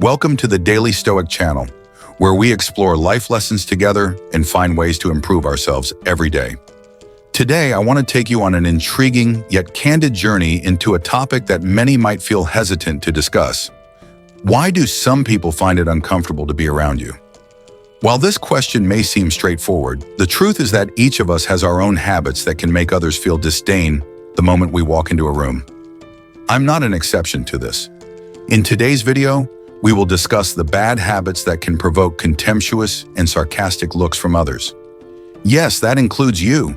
Welcome to the Daily Stoic channel, where we explore life lessons together and find ways to improve ourselves every day. Today, I want to take you on an intriguing yet candid journey into a topic that many might feel hesitant to discuss. Why do some people find it uncomfortable to be around you? While this question may seem straightforward, the truth is that each of us has our own habits that can make others feel disdain the moment we walk into a room. I'm not an exception to this. In today's video, we will discuss the bad habits that can provoke contemptuous and sarcastic looks from others. Yes, that includes you.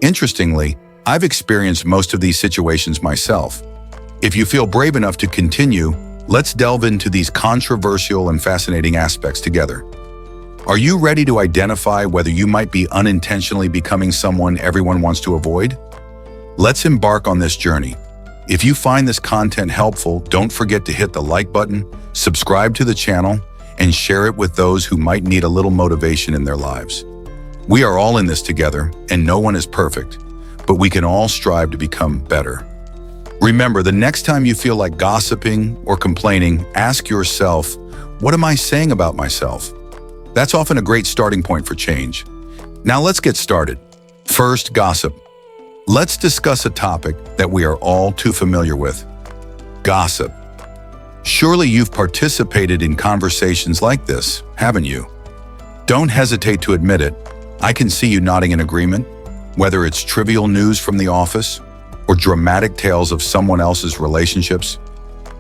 Interestingly, I've experienced most of these situations myself. If you feel brave enough to continue, let's delve into these controversial and fascinating aspects together. Are you ready to identify whether you might be unintentionally becoming someone everyone wants to avoid? Let's embark on this journey. If you find this content helpful, don't forget to hit the like button, subscribe to the channel, and share it with those who might need a little motivation in their lives. We are all in this together, and no one is perfect, but we can all strive to become better. Remember, the next time you feel like gossiping or complaining, ask yourself, what am I saying about myself? That's often a great starting point for change. Now let's get started. First, gossip. Let's discuss a topic that we are all too familiar with: gossip. Surely you've participated in conversations like this, haven't you? Don't hesitate to admit it. I can see you nodding in agreement, whether it's trivial news from the office or dramatic tales of someone else's relationships.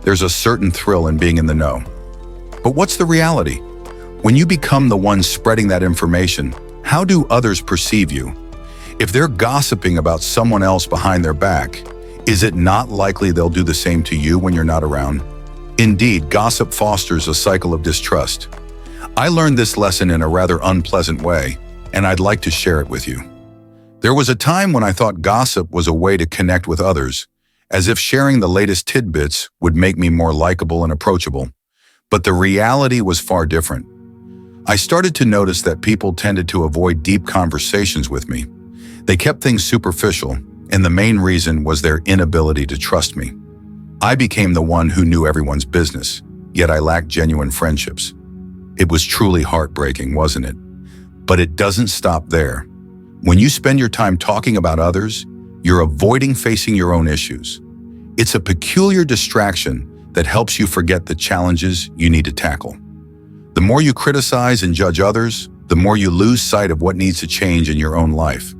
There's a certain thrill in being in the know. But what's the reality? When you become the one spreading that information, how do others perceive you? If they're gossiping about someone else behind their back, is it not likely they'll do the same to you when you're not around? Indeed, gossip fosters a cycle of distrust. I learned this lesson in a rather unpleasant way, and I'd like to share it with you. There was a time when I thought gossip was a way to connect with others, as if sharing the latest tidbits would make me more likable and approachable. But the reality was far different. I started to notice that people tended to avoid deep conversations with me. They kept things superficial, and the main reason was their inability to trust me. I became the one who knew everyone's business, yet I lacked genuine friendships. It was truly heartbreaking, wasn't it? But it doesn't stop there. When you spend your time talking about others, you're avoiding facing your own issues. It's a peculiar distraction that helps you forget the challenges you need to tackle. The more you criticize and judge others, the more you lose sight of what needs to change in your own life.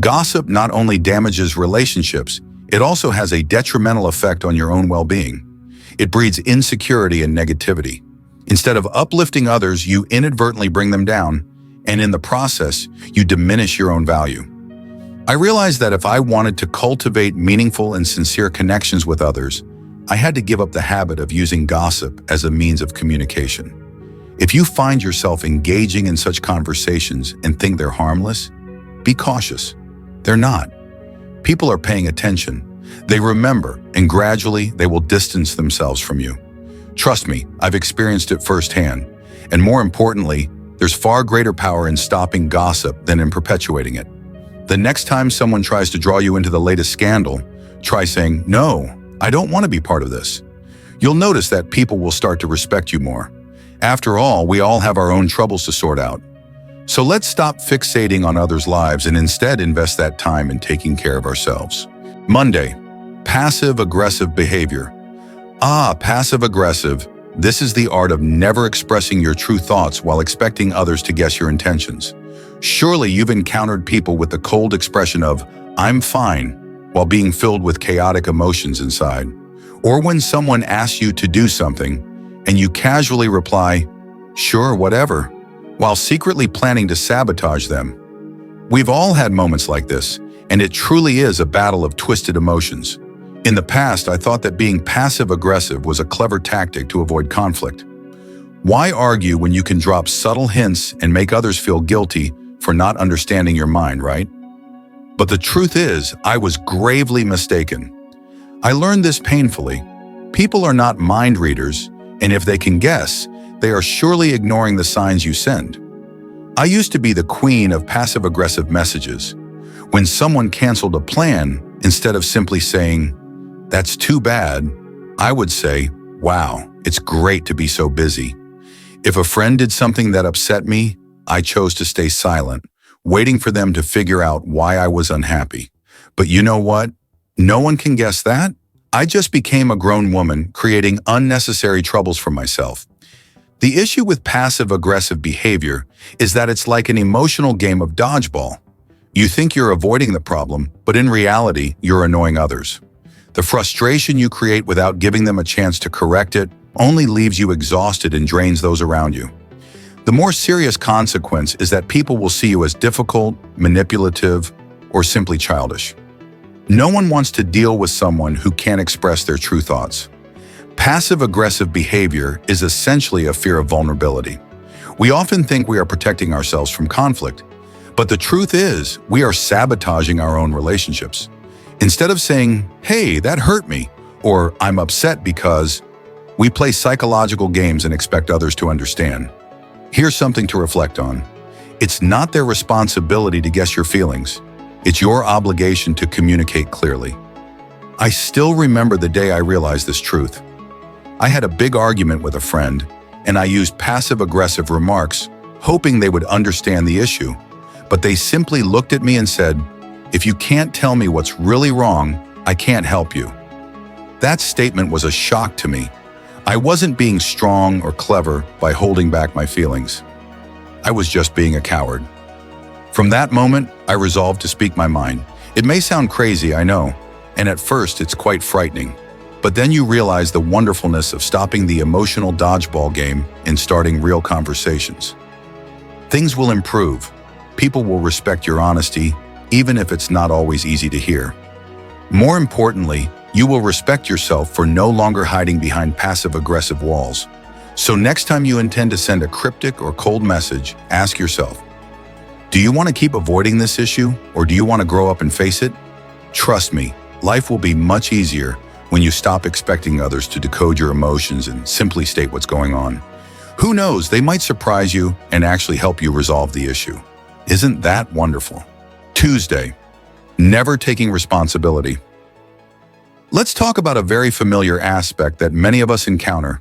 Gossip not only damages relationships, it also has a detrimental effect on your own well-being. It breeds insecurity and negativity. Instead of uplifting others, you inadvertently bring them down, and in the process, you diminish your own value. I realized that if I wanted to cultivate meaningful and sincere connections with others, I had to give up the habit of using gossip as a means of communication. If you find yourself engaging in such conversations and think they're harmless, be cautious. They're not. People are paying attention. They remember, and gradually they will distance themselves from you. Trust me, I've experienced it firsthand. And more importantly, there's far greater power in stopping gossip than in perpetuating it. The next time someone tries to draw you into the latest scandal, try saying, "No, I don't want to be part of this." You'll notice that people will start to respect you more. After all, we all have our own troubles to sort out. So let's stop fixating on others' lives and instead invest that time in taking care of ourselves. Monday, passive-aggressive behavior. Passive-aggressive. This is the art of never expressing your true thoughts while expecting others to guess your intentions. Surely you've encountered people with the cold expression of, "I'm fine," while being filled with chaotic emotions inside. Or when someone asks you to do something, and you casually reply, "Sure, whatever," while secretly planning to sabotage them. We've all had moments like this, and it truly is a battle of twisted emotions. In the past, I thought that being passive-aggressive was a clever tactic to avoid conflict. Why argue when you can drop subtle hints and make others feel guilty for not understanding your mind, right? But the truth is, I was gravely mistaken. I learned this painfully. People are not mind readers, and if they can guess, they are surely ignoring the signs you send. I used to be the queen of passive-aggressive messages. When someone canceled a plan, instead of simply saying, "That's too bad," I would say, "Wow, It's great to be so busy. If a friend did something that upset me, I chose to stay silent, waiting for them to figure out why I was unhappy. But you know what? No one can guess that. I just became a grown woman, creating unnecessary troubles for myself. The issue with passive-aggressive behavior is that it's like an emotional game of dodgeball. You think you're avoiding the problem, but in reality, you're annoying others. The frustration you create without giving them a chance to correct it only leaves you exhausted and drains those around you. The more serious consequence is that people will see you as difficult, manipulative, or simply childish. No one wants to deal with someone who can't express their true thoughts. Passive-aggressive behavior is essentially a fear of vulnerability. We often think we are protecting ourselves from conflict, but the truth is, we are sabotaging our own relationships. Instead of saying, "Hey, that hurt me," or "I'm upset because," we play psychological games and expect others to understand. Here's something to reflect on. It's not their responsibility to guess your feelings. It's your obligation to communicate clearly. I still remember the day I realized this truth. I had a big argument with a friend, and I used passive-aggressive remarks, hoping they would understand the issue. But they simply looked at me and said, "If you can't tell me what's really wrong, I can't help you." That statement was a shock to me. I wasn't being strong or clever by holding back my feelings. I was just being a coward. From that moment, I resolved to speak my mind. It may sound crazy, I know, and at first it's quite frightening. But then you realize the wonderfulness of stopping the emotional dodgeball game and starting real conversations. Things will improve. People will respect your honesty, even if it's not always easy to hear. More importantly, you will respect yourself for no longer hiding behind passive-aggressive walls. So next time you intend to send a cryptic or cold message, ask yourself, do you want to keep avoiding this issue, or do you want to grow up and face it? Trust me, life will be much easier when you stop expecting others to decode your emotions and simply state what's going on. Who knows, they might surprise you and actually help you resolve the issue. Isn't that wonderful? Tuesday, never taking responsibility. Let's talk about a very familiar aspect that many of us encounter,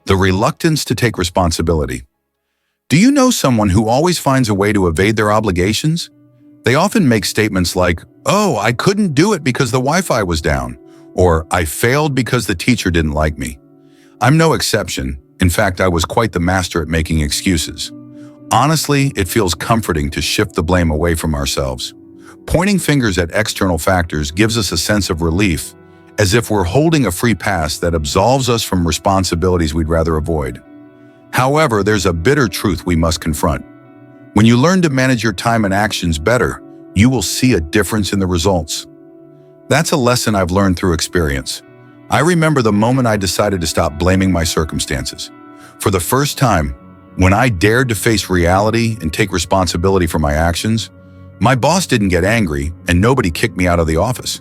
the reluctance to take responsibility. Do you know someone who always finds a way to evade their obligations? They often make statements like, "Oh, I couldn't do it because the Wi-Fi was down," or "I failed because the teacher didn't like me." I'm no exception. In fact, I was quite the master at making excuses. Honestly, it feels comforting to shift the blame away from ourselves. Pointing fingers at external factors gives us a sense of relief, as if we're holding a free pass that absolves us from responsibilities we'd rather avoid. However, there's a bitter truth we must confront. When you learn to manage your time and actions better, you will see a difference in the results. That's a lesson I've learned through experience. I remember the moment I decided to stop blaming my circumstances. For the first time, when I dared to face reality and take responsibility for my actions, my boss didn't get angry and nobody kicked me out of the office.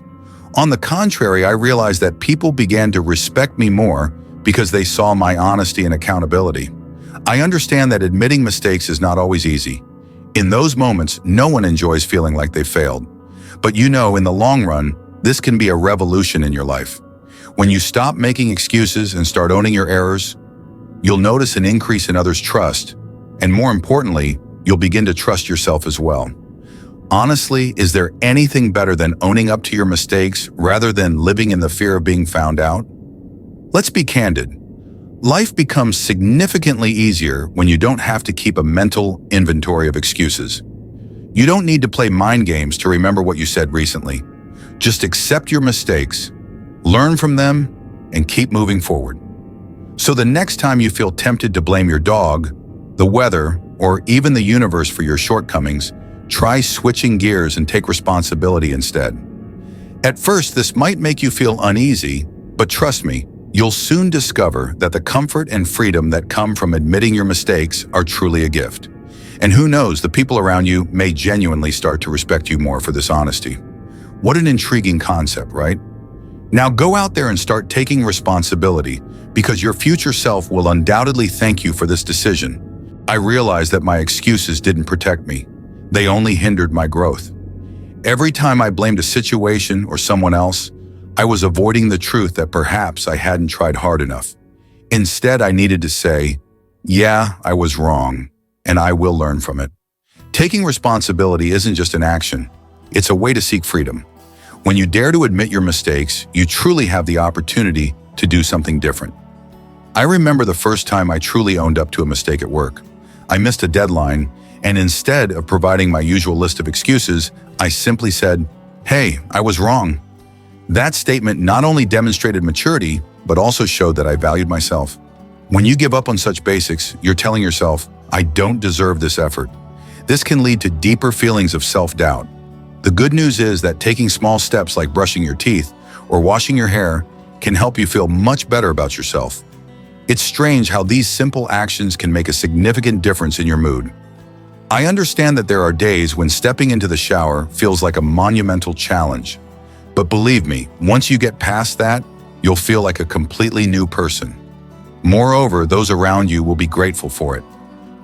On the contrary, I realized that people began to respect me more because they saw my honesty and accountability. I understand that admitting mistakes is not always easy. In those moments, no one enjoys feeling like they failed. But you know, in the long run, this can be a revolution in your life. When you stop making excuses and start owning your errors, you'll notice an increase in others' trust, and more importantly, you'll begin to trust yourself as well. Honestly, is there anything better than owning up to your mistakes rather than living in the fear of being found out? Let's be candid. Life becomes significantly easier when you don't have to keep a mental inventory of excuses. You don't need to play mind games to remember what you said recently. Just accept your mistakes, learn from them, and keep moving forward. So the next time you feel tempted to blame your dog, the weather, or even the universe for your shortcomings, try switching gears and take responsibility instead. At first, this might make you feel uneasy, but trust me, you'll soon discover that the comfort and freedom that come from admitting your mistakes are truly a gift. And who knows, the people around you may genuinely start to respect you more for this honesty. What an intriguing concept, right? Now go out there and start taking responsibility, because your future self will undoubtedly thank you for this decision. I realized that my excuses didn't protect me. They only hindered my growth. Every time I blamed a situation or someone else, I was avoiding the truth that perhaps I hadn't tried hard enough. Instead, I needed to say, yeah, I was wrong, and I will learn from it. Taking responsibility isn't just an action, it's a way to seek freedom. When you dare to admit your mistakes, you truly have the opportunity to do something different. I remember the first time I truly owned up to a mistake at work. I missed a deadline, and instead of providing my usual list of excuses, I simply said, "Hey, I was wrong." That statement not only demonstrated maturity, but also showed that I valued myself. When you give up on such basics, you're telling yourself, "I don't deserve this effort." This can lead to deeper feelings of self-doubt. The good news is that taking small steps like brushing your teeth or washing your hair can help you feel much better about yourself. It's strange how these simple actions can make a significant difference in your mood. I understand that there are days when stepping into the shower feels like a monumental challenge. But believe me, once you get past that, you'll feel like a completely new person. Moreover, those around you will be grateful for it.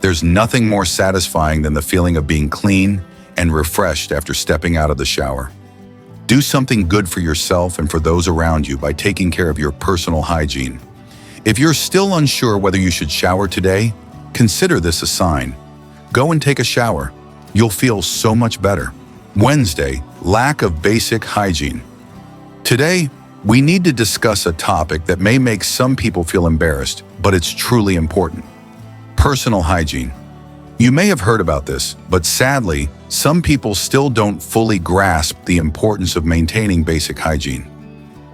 There's nothing more satisfying than the feeling of being clean and refreshed after stepping out of the shower. Do something good for yourself and for those around you by taking care of your personal hygiene. If you're still unsure whether you should shower today, consider this a sign. Go and take a shower. You'll feel so much better. Wednesday, lack of basic hygiene. Today, we need to discuss a topic that may make some people feel embarrassed, but it's truly important. Personal hygiene. You may have heard about this, but sadly, some people still don't fully grasp the importance of maintaining basic hygiene.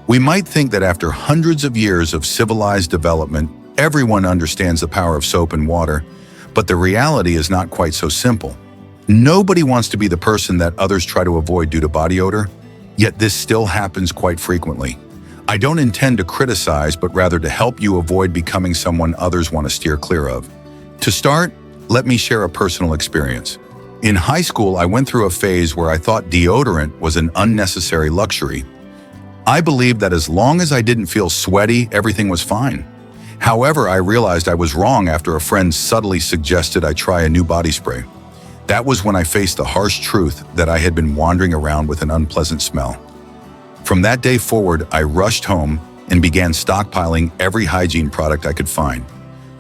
We might think that after hundreds of years of civilized development, everyone understands the power of soap and water, but the reality is not quite so simple. Nobody wants to be the person that others try to avoid due to body odor, yet this still happens quite frequently. I don't intend to criticize, but rather to help you avoid becoming someone others want to steer clear of. To start, let me share a personal experience. In high school, I went through a phase where I thought deodorant was an unnecessary luxury. I believed that as long as I didn't feel sweaty, everything was fine. However, I realized I was wrong after a friend subtly suggested I try a new body spray. That was when I faced the harsh truth that I had been wandering around with an unpleasant smell. From that day forward, I rushed home and began stockpiling every hygiene product I could find.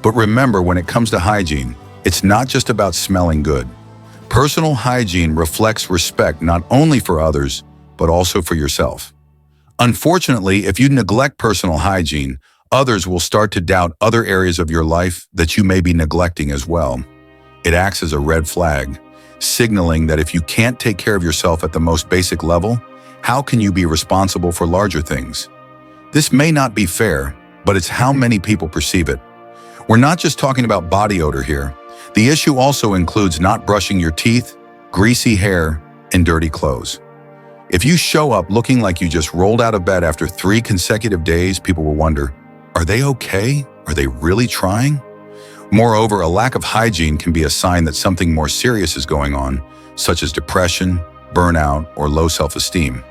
But remember, when it comes to hygiene, it's not just about smelling good. Personal hygiene reflects respect not only for others, but also for yourself. Unfortunately, if you neglect personal hygiene, others will start to doubt other areas of your life that you may be neglecting as well. It acts as a red flag, signaling that if you can't take care of yourself at the most basic level, how can you be responsible for larger things? This may not be fair, but it's how many people perceive it. We're not just talking about body odor here. The issue also includes not brushing your teeth, greasy hair, and dirty clothes. If you show up looking like you just rolled out of bed after 3 consecutive days, people will wonder, are they okay? Are they really trying? Moreover, a lack of hygiene can be a sign that something more serious is going on, such as depression, burnout, or low self-esteem.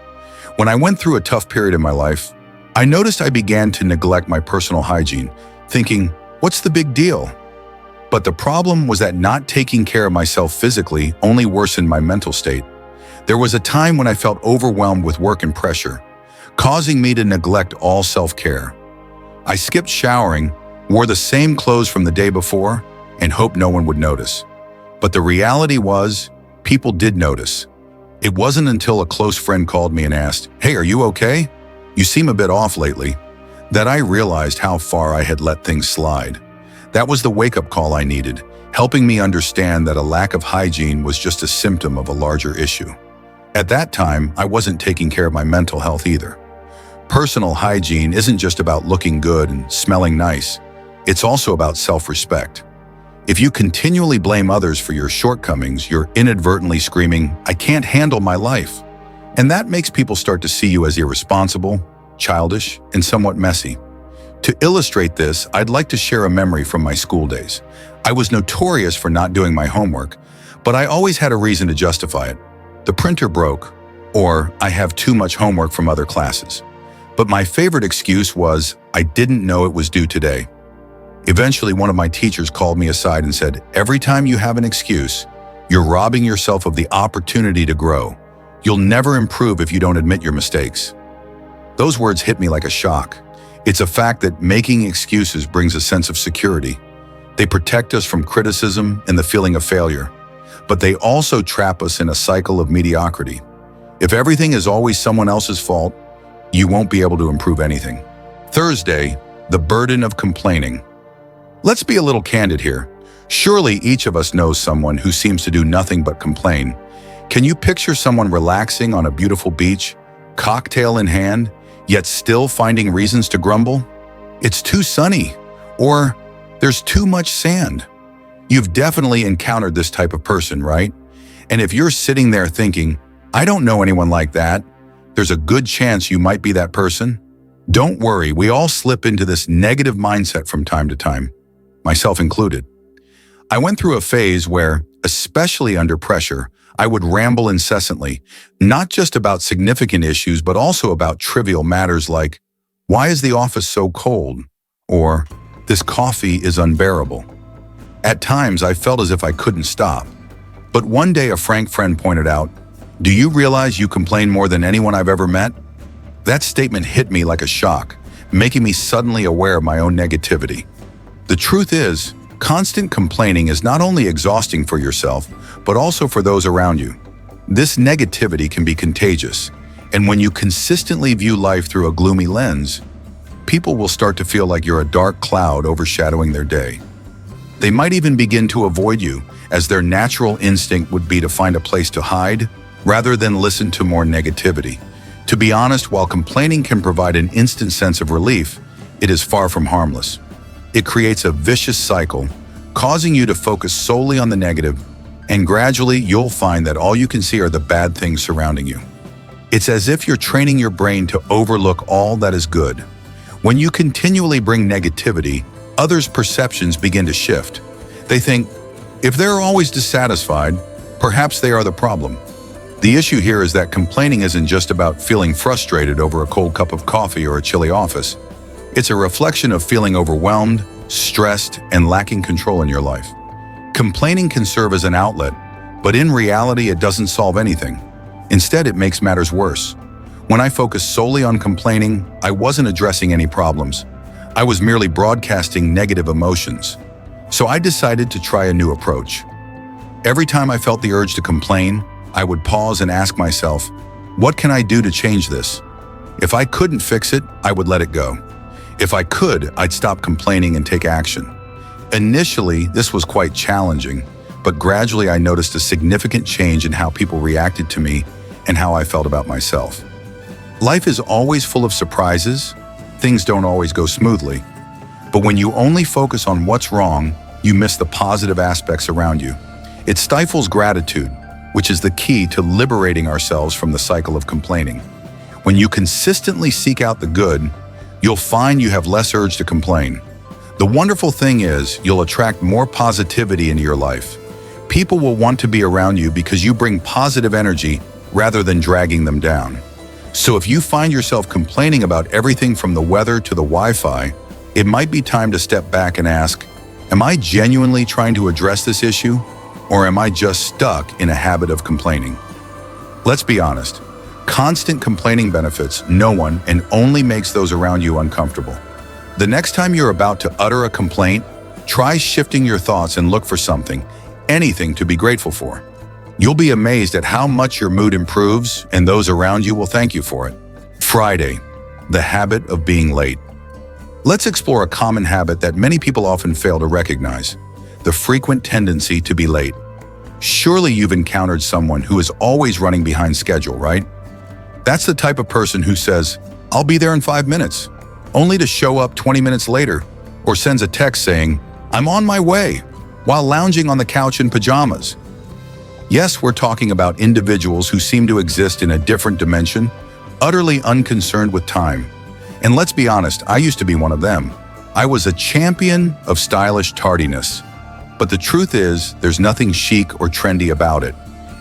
When I went through a tough period in my life, I noticed I began to neglect my personal hygiene, thinking, what's the big deal? But the problem was that not taking care of myself physically only worsened my mental state. There was a time when I felt overwhelmed with work and pressure, causing me to neglect all self-care. I skipped showering, wore the same clothes from the day before, and hoped no one would notice. But the reality was, people did notice. It wasn't until a close friend called me and asked, "Hey, are you okay? You seem a bit off lately," that I realized how far I had let things slide. That was the wake-up call I needed, helping me understand that a lack of hygiene was just a symptom of a larger issue. At that time, I wasn't taking care of my mental health either. Personal hygiene isn't just about looking good and smelling nice. It's also about self-respect. If you continually blame others for your shortcomings, you're inadvertently screaming, "I can't handle my life." And that makes people start to see you as irresponsible, childish, and somewhat messy. To illustrate this, I'd like to share a memory from my school days. I was notorious for not doing my homework, but I always had a reason to justify it. The printer broke, or I have too much homework from other classes. But my favorite excuse was, I didn't know it was due today. Eventually, one of my teachers called me aside and said, "Every time you have an excuse, you're robbing yourself of the opportunity to grow. You'll never improve if you don't admit your mistakes." Those words hit me like a shock. It's a fact that making excuses brings a sense of security. They protect us from criticism and the feeling of failure, but they also trap us in a cycle of mediocrity. If everything is always someone else's fault, you won't be able to improve anything. Thursday, the burden of complaining. Let's be a little candid here. Surely each of us knows someone who seems to do nothing but complain. Can you picture someone relaxing on a beautiful beach, cocktail in hand, yet still finding reasons to grumble? It's too sunny, or there's too much sand. You've definitely encountered this type of person, right? And if you're sitting there thinking, I don't know anyone like that, there's a good chance you might be that person. Don't worry, we all slip into this negative mindset from time to time, myself included. I went through a phase where, especially under pressure, I would ramble incessantly, not just about significant issues, but also about trivial matters like, why is the office so cold? Or, this coffee is unbearable. At times, I felt as if I couldn't stop. But one day, a frank friend pointed out, do you realize you complain more than anyone I've ever met? That statement hit me like a shock, making me suddenly aware of my own negativity. The truth is, constant complaining is not only exhausting for yourself, but also for those around you. This negativity can be contagious, and when you consistently view life through a gloomy lens, people will start to feel like you're a dark cloud overshadowing their day. They might even begin to avoid you, as their natural instinct would be to find a place to hide, rather than listen to more negativity. To be honest, while complaining can provide an instant sense of relief, it is far from harmless. It creates a vicious cycle, causing you to focus solely on the negative, and gradually you'll find that all you can see are the bad things surrounding you. It's as if you're training your brain to overlook all that is good. When you continually bring negativity, others' perceptions begin to shift. They think, if they're always dissatisfied, perhaps they are the problem. The issue here is that complaining isn't just about feeling frustrated over a cold cup of coffee or a chilly office. It's a reflection of feeling overwhelmed, stressed, and lacking control in your life. Complaining can serve as an outlet, but in reality, it doesn't solve anything. Instead, it makes matters worse. When I focused solely on complaining, I wasn't addressing any problems. I was merely broadcasting negative emotions. So I decided to try a new approach. Every time I felt the urge to complain, I would pause and ask myself, what can I do to change this? If I couldn't fix it, I would let it go. If I could, I'd stop complaining and take action. Initially, this was quite challenging, but gradually I noticed a significant change in how people reacted to me and how I felt about myself. Life is always full of surprises. Things don't always go smoothly. But when you only focus on what's wrong, you miss the positive aspects around you. It stifles gratitude, which is the key to liberating ourselves from the cycle of complaining. When you consistently seek out the good, you'll find you have less urge to complain. The wonderful thing is, you'll attract more positivity into your life. People will want to be around you because you bring positive energy rather than dragging them down. So if you find yourself complaining about everything from the weather to the Wi-Fi, it might be time to step back and ask, am I genuinely trying to address this issue? Or am I just stuck in a habit of complaining? Let's be honest, constant complaining benefits no one and only makes those around you uncomfortable. The next time you're about to utter a complaint, try shifting your thoughts and look for something, anything to be grateful for. You'll be amazed at how much your mood improves and those around you will thank you for it. Friday, the habit of being late. Let's explore a common habit that many people often fail to recognize: the frequent tendency to be late. Surely you've encountered someone who is always running behind schedule, right? That's the type of person who says, I'll be there in 5 minutes, only to show up 20 minutes later, or sends a text saying, I'm on my way, while lounging on the couch in pajamas. Yes, we're talking about individuals who seem to exist in a different dimension, utterly unconcerned with time. And let's be honest, I used to be one of them. I was a champion of stylish tardiness. But the truth is, there's nothing chic or trendy about it.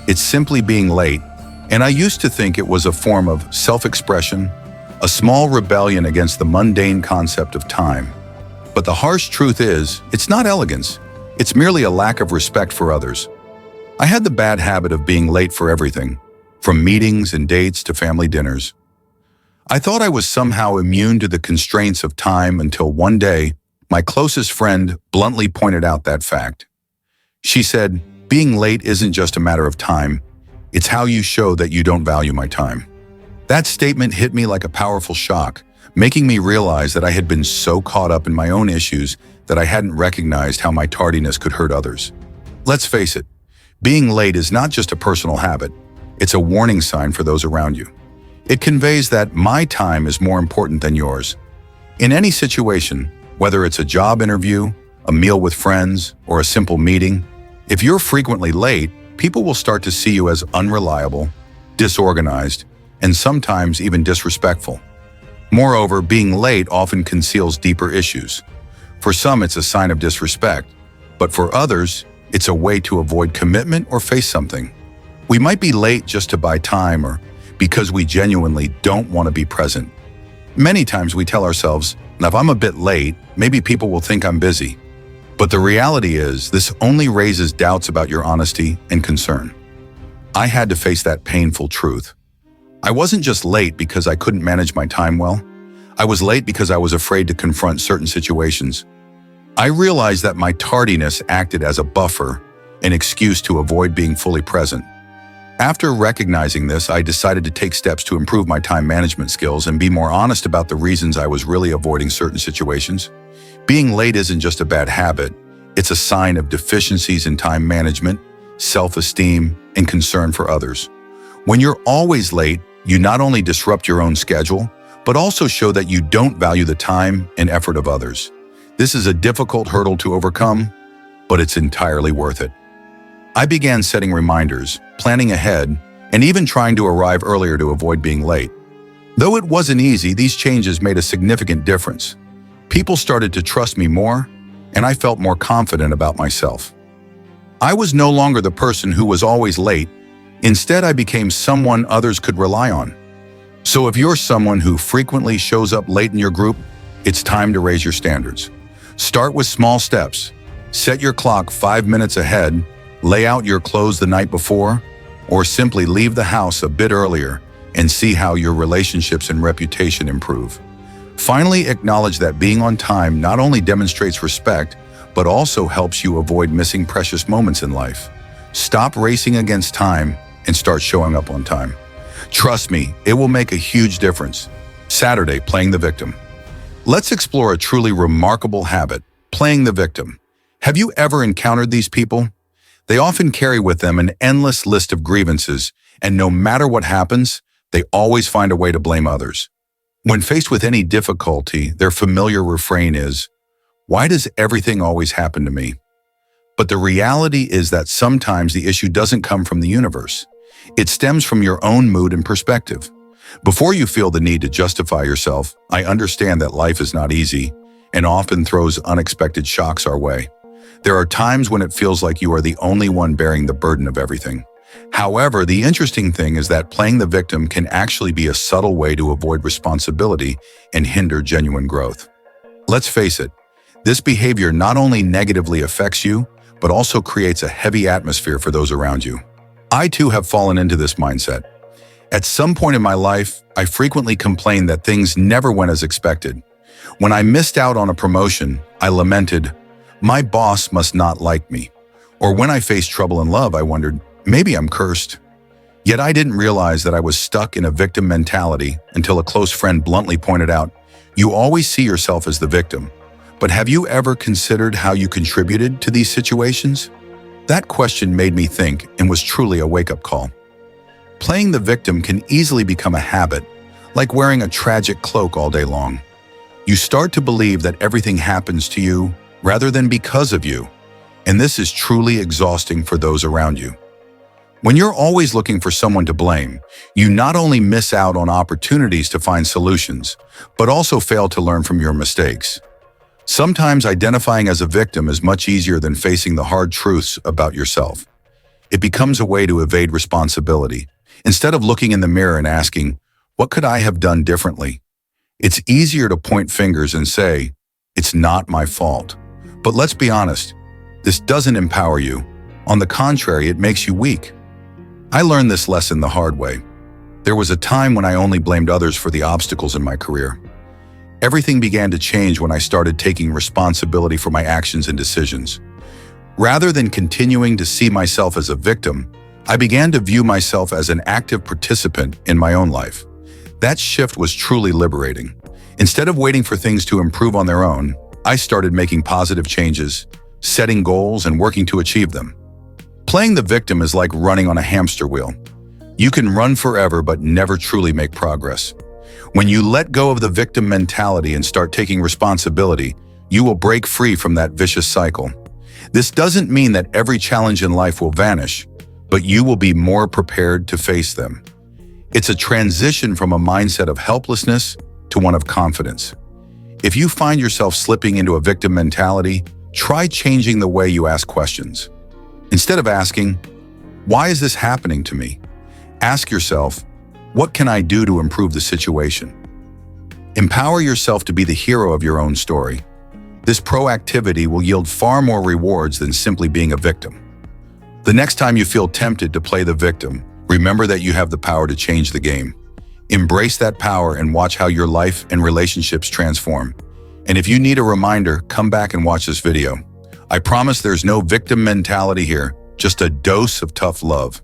It's simply being late, and I used to think it was a form of self-expression, a small rebellion against the mundane concept of time. But the harsh truth is, it's not elegance. It's merely a lack of respect for others. I had the bad habit of being late for everything, from meetings and dates to family dinners. I thought I was somehow immune to the constraints of time until one day, my closest friend bluntly pointed out that fact. She said, "Being late isn't just a matter of time, it's how you show that you don't value my time." That statement hit me like a powerful shock, making me realize that I had been so caught up in my own issues that I hadn't recognized how my tardiness could hurt others. Let's face it, being late is not just a personal habit, it's a warning sign for those around you. It conveys that my time is more important than yours. In any situation, whether it's a job interview, a meal with friends, or a simple meeting, if you're frequently late, people will start to see you as unreliable, disorganized, and sometimes even disrespectful. Moreover, being late often conceals deeper issues. For some, it's a sign of disrespect, but for others, it's a way to avoid commitment or face something. We might be late just to buy time or because we genuinely don't want to be present. Many times we tell ourselves, "Now, if I'm a bit late, maybe people will think I'm busy." But the reality is, this only raises doubts about your honesty and concern. I had to face that painful truth. I wasn't just late because I couldn't manage my time well. I was late because I was afraid to confront certain situations. I realized that my tardiness acted as a buffer, an excuse to avoid being fully present. After recognizing this, I decided to take steps to improve my time management skills and be more honest about the reasons I was really avoiding certain situations. Being late isn't just a bad habit, it's a sign of deficiencies in time management, self-esteem, and concern for others. When you're always late, you not only disrupt your own schedule, but also show that you don't value the time and effort of others. This is a difficult hurdle to overcome, but it's entirely worth it. I began setting reminders, planning ahead, and even trying to arrive earlier to avoid being late. Though it wasn't easy, these changes made a significant difference. People started to trust me more, and I felt more confident about myself. I was no longer the person who was always late. Instead, I became someone others could rely on. So if you're someone who frequently shows up late in your group, it's time to raise your standards. Start with small steps. Set your clock 5 minutes ahead, lay out your clothes the night before, or simply leave the house a bit earlier and see how your relationships and reputation improve. Finally, acknowledge that being on time not only demonstrates respect, but also helps you avoid missing precious moments in life. Stop racing against time and start showing up on time. Trust me, it will make a huge difference. Saturday, playing the victim. Let's explore a truly remarkable habit, playing the victim. Have you ever encountered these people? They often carry with them an endless list of grievances, and no matter what happens, they always find a way to blame others. When faced with any difficulty, their familiar refrain is, "Why does everything always happen to me?" But the reality is that sometimes the issue doesn't come from the universe. It stems from your own mood and perspective. Before you feel the need to justify yourself, I understand that life is not easy and often throws unexpected shocks our way. There are times when it feels like you are the only one bearing the burden of everything. However, the interesting thing is that playing the victim can actually be a subtle way to avoid responsibility and hinder genuine growth. Let's face it, this behavior not only negatively affects you, but also creates a heavy atmosphere for those around you. I too have fallen into this mindset. At some point in my life, I frequently complained that things never went as expected. When I missed out on a promotion, I lamented, "My boss must not like me." Or when I faced trouble in love, I wondered, maybe I'm cursed. Yet I didn't realize that I was stuck in a victim mentality until a close friend bluntly pointed out, "You always see yourself as the victim. But have you ever considered how you contributed to these situations?" That question made me think and was truly a wake-up call. Playing the victim can easily become a habit, like wearing a tragic cloak all day long. You start to believe that everything happens to you rather than because of you, and this is truly exhausting for those around you. When you're always looking for someone to blame, you not only miss out on opportunities to find solutions, but also fail to learn from your mistakes. Sometimes identifying as a victim is much easier than facing the hard truths about yourself. It becomes a way to evade responsibility. Instead of looking in the mirror and asking, "What could I have done differently?" It's easier to point fingers and say, "It's not my fault." But let's be honest, this doesn't empower you. On the contrary, it makes you weak. I learned this lesson the hard way. There was a time when I only blamed others for the obstacles in my career. Everything began to change when I started taking responsibility for my actions and decisions. Rather than continuing to see myself as a victim, I began to view myself as an active participant in my own life. That shift was truly liberating. Instead of waiting for things to improve on their own, I started making positive changes, setting goals, and working to achieve them. Playing the victim is like running on a hamster wheel. You can run forever but never truly make progress. When you let go of the victim mentality and start taking responsibility, you will break free from that vicious cycle. This doesn't mean that every challenge in life will vanish, but you will be more prepared to face them. It's a transition from a mindset of helplessness to one of confidence. If you find yourself slipping into a victim mentality, try changing the way you ask questions. Instead of asking, "Why is this happening to me?" ask yourself, "What can I do to improve the situation?" Empower yourself to be the hero of your own story. This proactivity will yield far more rewards than simply being a victim. The next time you feel tempted to play the victim, remember that you have the power to change the game. Embrace that power and watch how your life and relationships transform. And if you need a reminder, come back and watch this video. I promise there's no victim mentality here, just a dose of tough love.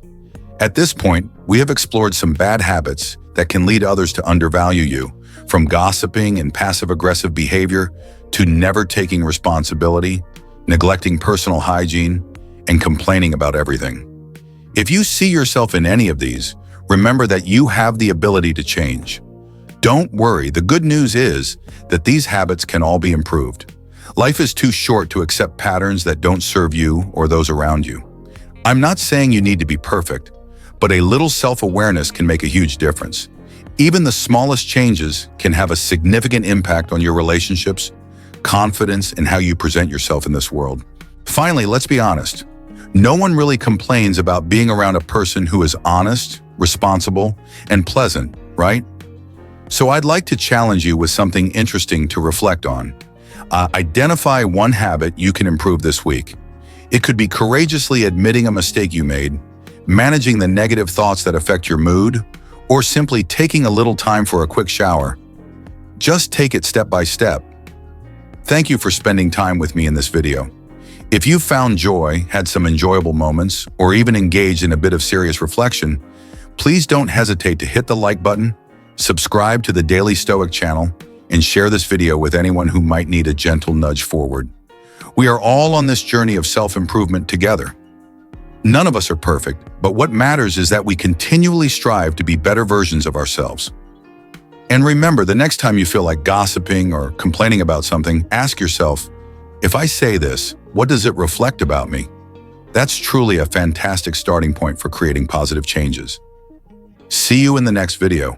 At this point, we have explored some bad habits that can lead others to undervalue you, from gossiping and passive-aggressive behavior to never taking responsibility, neglecting personal hygiene, and complaining about everything. If you see yourself in any of these, remember that you have the ability to change. Don't worry, the good news is that these habits can all be improved. Life is too short to accept patterns that don't serve you or those around you. I'm not saying you need to be perfect, but a little self-awareness can make a huge difference. Even the smallest changes can have a significant impact on your relationships, confidence, and how you present yourself in this world. Finally, let's be honest. No one really complains about being around a person who is honest, responsible, and pleasant, right? So I'd like to challenge you with something interesting to reflect on. Identify one habit you can improve this week. It could be courageously admitting a mistake you made, managing the negative thoughts that affect your mood, or simply taking a little time for a quick shower. Just take it step by step. Thank you for spending time with me in this video. If you found joy, had some enjoyable moments, or even engaged in a bit of serious reflection, please don't hesitate to hit the like button, subscribe to the Daily Stoic channel, and share this video with anyone who might need a gentle nudge forward. We are all on this journey of self-improvement together. None of us are perfect, but what matters is that we continually strive to be better versions of ourselves. And remember, the next time you feel like gossiping or complaining about something, ask yourself, if I say this, what does it reflect about me? That's truly a fantastic starting point for creating positive changes. See you in the next video.